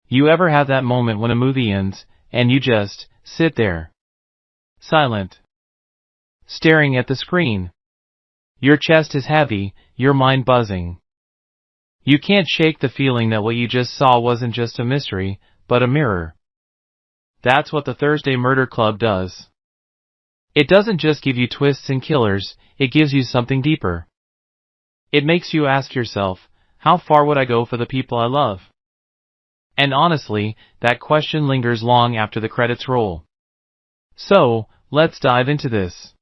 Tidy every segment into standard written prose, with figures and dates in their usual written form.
You ever have that moment when a movie ends, and you just sit there, silent, staring at the screen? Your chest is heavy, your mind buzzing. You can't shake the feeling that what you just saw wasn't just a mystery, but a mirror. That's what the Thursday Murder Club does. It doesn't just give you twists and killers, it gives you something deeper. It makes you ask yourself, how far would I go for the people I love? And honestly, that question lingers long after the credits roll. So, let's dive into this.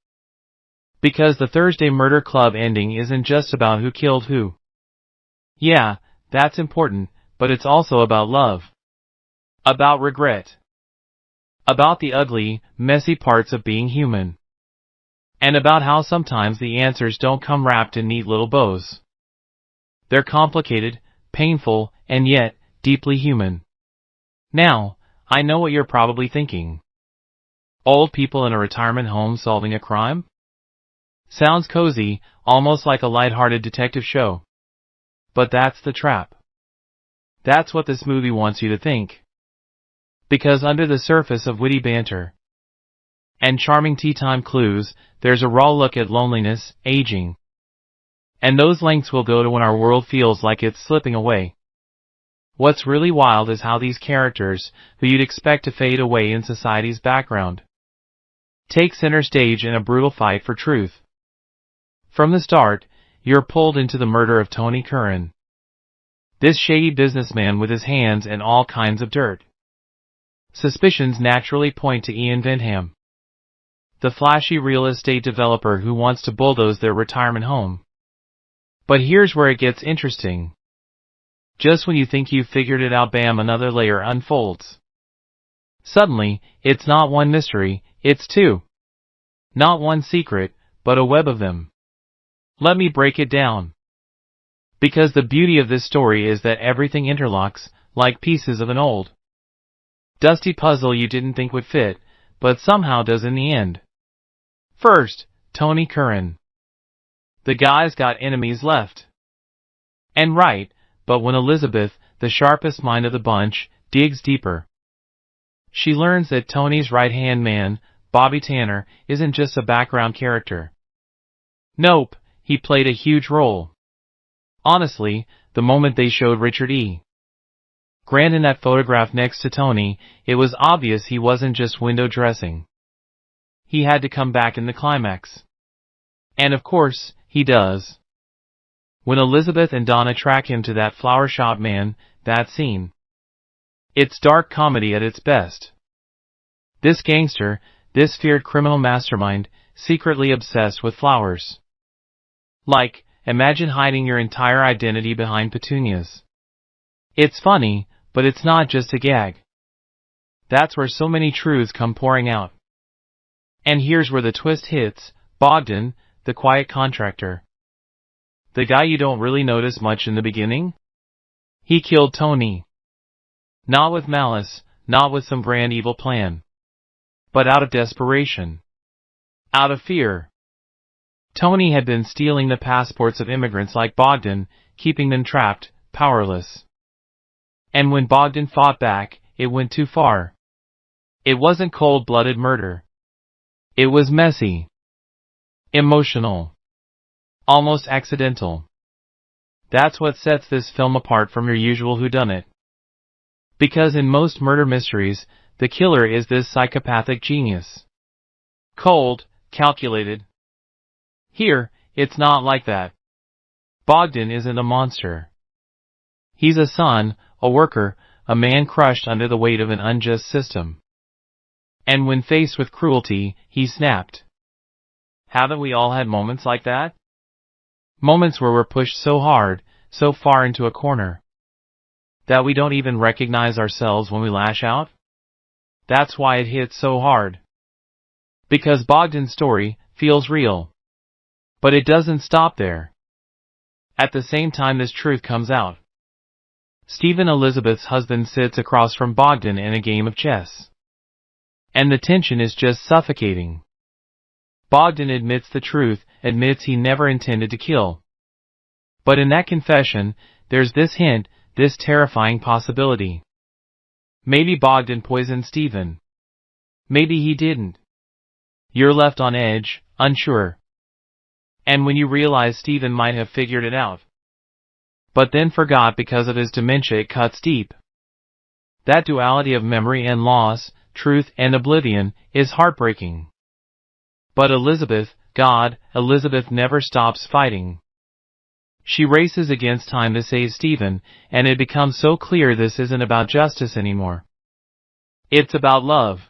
Because the Thursday Murder Club ending isn't just about who killed who. Yeah, that's important, but it's also about love. About regret. About the ugly, messy parts of being human. And about how sometimes the answers don't come wrapped in neat little bows. They're complicated, painful, and yet, deeply human. Now, I know what you're probably thinking. Old people in a retirement home solving a crime? Sounds cozy, almost like a light-hearted detective show. But that's the trap. That's what this movie wants you to think. Because under the surface of witty banter and charming tea-time clues, there's a raw look at loneliness, aging. And those lengths will go to when our world feels like it's slipping away. What's really wild is how these characters, who you'd expect to fade away in society's background, take center stage in a brutal fight for truth. From the start, you're pulled into the murder of Tony Curran. This shady businessman with his hands in all kinds of dirt. Suspicions naturally point to Ian Vinham, the flashy real estate developer who wants to bulldoze their retirement home. But here's where it gets interesting. Just when you think you've figured it out, bam, another layer unfolds. Suddenly, it's not one mystery, it's two. Not one secret, but a web of them. Let me break it down. Because the beauty of this story is that everything interlocks, like pieces of an old, dusty puzzle you didn't think would fit, but somehow does in the end. First, Tony Curran. The guy's got enemies left and right, but when Elizabeth, the sharpest mind of the bunch, digs deeper, she learns that Tony's right-hand man, Bobby Tanner, isn't just a background character. Nope, he played a huge role. Honestly, the moment they showed Richard E. Grant in that photograph next to Tony, it was obvious he wasn't just window dressing. He had to come back in the climax. And of course, he does. When Elizabeth and Donna track him to that flower shop, man, that scene. It's dark comedy at its best. This gangster, this feared criminal mastermind, secretly obsessed with flowers. Like, imagine hiding your entire identity behind petunias. It's funny, but it's not just a gag. That's where so many truths come pouring out. And here's where the twist hits. Bogdan, the quiet contractor. The guy you don't really notice much in the beginning? He killed Tony. Not with malice, not with some grand evil plan. But out of desperation. Out of fear. Tony had been stealing the passports of immigrants like Bogdan, keeping them trapped, powerless. And when Bogdan fought back, it went too far. It wasn't cold-blooded murder. It was messy. Emotional. Almost accidental. That's what sets this film apart from your usual whodunit. Because in most murder mysteries, the killer is this psychopathic genius. Cold, calculated. Here, it's not like that. Bogdan isn't a monster. He's a son, a worker, a man crushed under the weight of an unjust system. And when faced with cruelty, he snapped. Haven't we all had moments like that? Moments where we're pushed so hard, so far into a corner, that we don't even recognize ourselves when we lash out? That's why it hits so hard. Because Bogdan's story feels real. But it doesn't stop there. At the same time this truth comes out, Stephen, Elizabeth's husband, sits across from Bogdan in a game of chess. And the tension is just suffocating. Bogdan admits the truth, admits he never intended to kill. But in that confession, there's this hint, this terrifying possibility. Maybe Bogdan poisoned Stephen. Maybe he didn't. You're left on edge, unsure. And when you realize Stephen might have figured it out, but then forgot because of his dementia, it cuts deep. That duality of memory and loss, truth and oblivion, is heartbreaking. But Elizabeth never stops fighting. She races against time to save Stephen, and it becomes so clear this isn't about justice anymore. It's about love.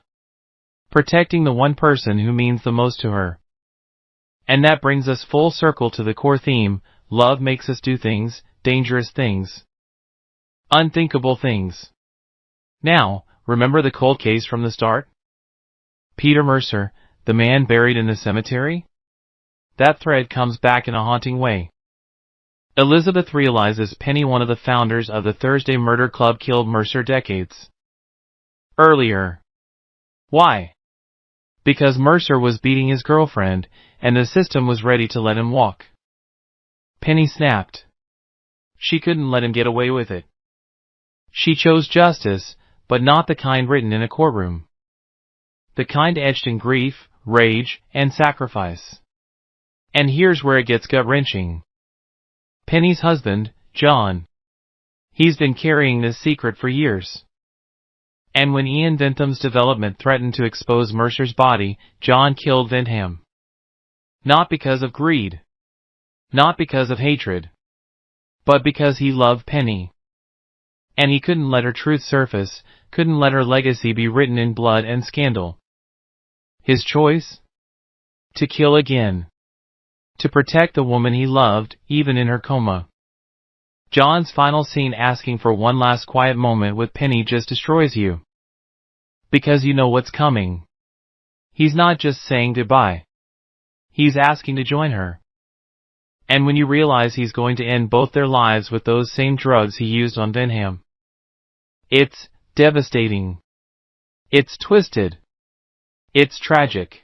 Protecting the one person who means the most to her. And that brings us full circle to the core theme: love makes us do things, dangerous things, unthinkable things. Now, remember the cold case from the start? Peter Mercer, the man buried in the cemetery? That thread comes back in a haunting way. Elizabeth realizes Penny, one of the founders of the Thursday Murder Club, killed Mercer decades earlier. Why? Because Mercer was beating his girlfriend, and the system was ready to let him walk. Penny snapped. She couldn't let him get away with it. She chose justice, but not the kind written in a courtroom. The kind etched in grief, rage, and sacrifice. And here's where it gets gut-wrenching. Penny's husband, John. He's been carrying this secret for years. And when Ian Bentham's development threatened to expose Mercer's body, John killed Bentham. Not because of greed. Not because of hatred. But because he loved Penny. And he couldn't let her truth surface, couldn't let her legacy be written in blood and scandal. His choice? To kill again. To protect the woman he loved, even in her coma. John's final scene, asking for one last quiet moment with Penny, just destroys you. Because you know what's coming. He's not just saying goodbye. He's asking to join her. And when you realize he's going to end both their lives with those same drugs he used on Bentham, it's devastating. It's twisted. It's tragic.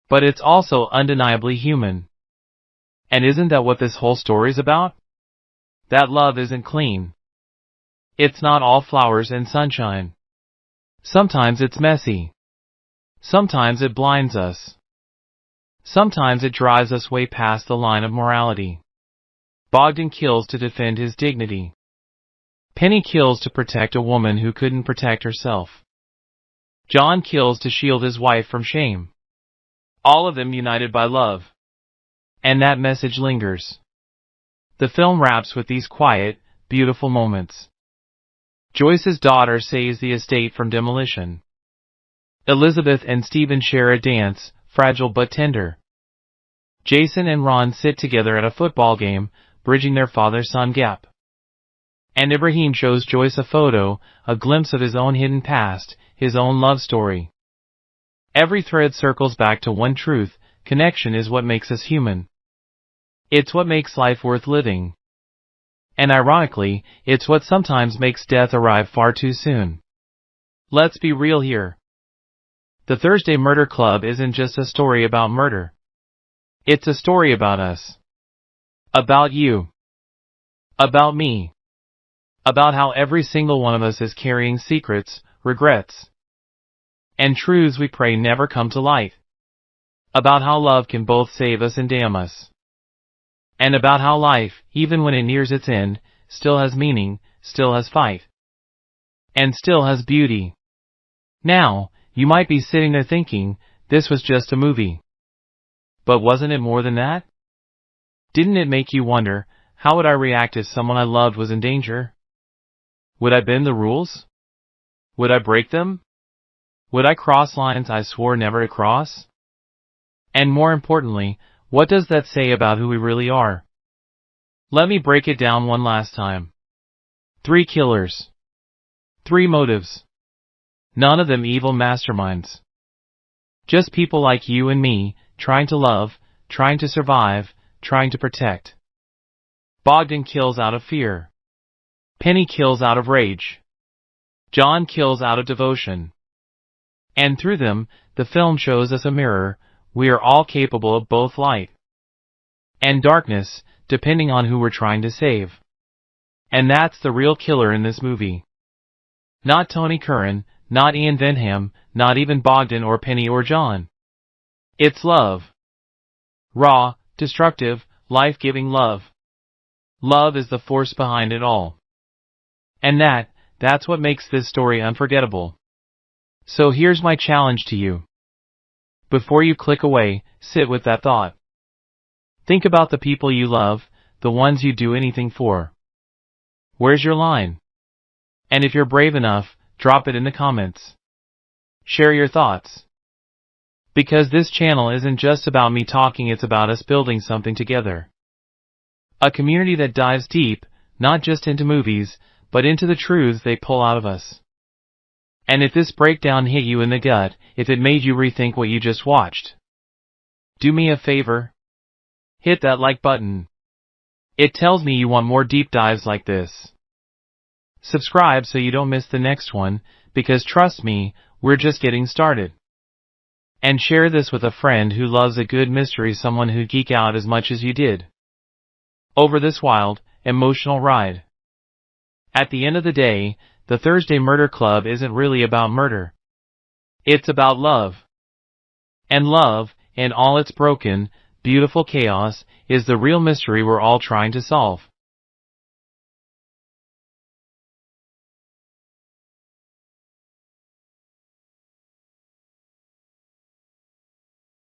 But it's also undeniably human. And isn't that what this whole story's about? That love isn't clean. It's not all flowers and sunshine. Sometimes it's messy. Sometimes it blinds us. Sometimes it drives us way past the line of morality. Bogdan kills to defend his dignity. Penny kills to protect a woman who couldn't protect herself. John kills to shield his wife from shame. All of them united by love. And that message lingers. The film wraps with these quiet, beautiful moments. Joyce's daughter saves the estate from demolition. Elizabeth and Stephen share a dance, fragile but tender. Jason and Ron sit together at a football game, bridging their father-son gap. And Ibrahim shows Joyce a photo, a glimpse of his own hidden past, his own love story. Every thread circles back to one truth: connection is what makes us human. It's what makes life worth living. And ironically, it's what sometimes makes death arrive far too soon. Let's be real here. The Thursday Murder Club isn't just a story about murder. It's a story about us. About you. About me. About how every single one of us is carrying secrets, regrets, and truths we pray never come to light. About how love can both save us and damn us. And about how life, even when it nears its end, still has meaning, still has fight, and still has beauty. Now, you might be sitting there thinking, this was just a movie. But wasn't it more than that? Didn't it make you wonder, how would I react if someone I loved was in danger? Would I bend the rules? Would I break them? Would I cross lines I swore never to cross? And more importantly, what does that say about who we really are? Let me break it down one last time. 3 killers. 3 motives. None of them evil masterminds. Just people like you and me, trying to love, trying to survive, trying to protect. Bogdan kills out of fear. Penny kills out of rage. John kills out of devotion. And through them, the film shows us a mirror. We are all capable of both light and darkness, depending on who we're trying to save. And that's the real killer in this movie. Not Tony Curran, not Ian Venham, not even Bogdan or Penny or John. It's love. Raw, destructive, life-giving love. Love is the force behind it all. And that's what makes this story unforgettable. So here's my challenge to you. Before you click away, sit with that thought. Think about the people you love, the ones you do anything for. Where's your line? And if you're brave enough, drop it in the comments. Share your thoughts. Because this channel isn't just about me talking, it's about us building something together. A community that dives deep, not just into movies, but into the truths they pull out of us. And if this breakdown hit you in the gut, if it made you rethink what you just watched, do me a favor. Hit that like button. It tells me you want more deep dives like this. Subscribe so you don't miss the next one, because trust me, we're just getting started. And share this with a friend who loves a good mystery, someone who'd geek out as much as you did over this wild, emotional ride. At the end of the day, the Thursday Murder Club isn't really about murder. It's about love. And love, in all its broken, beautiful chaos, is the real mystery we're all trying to solve.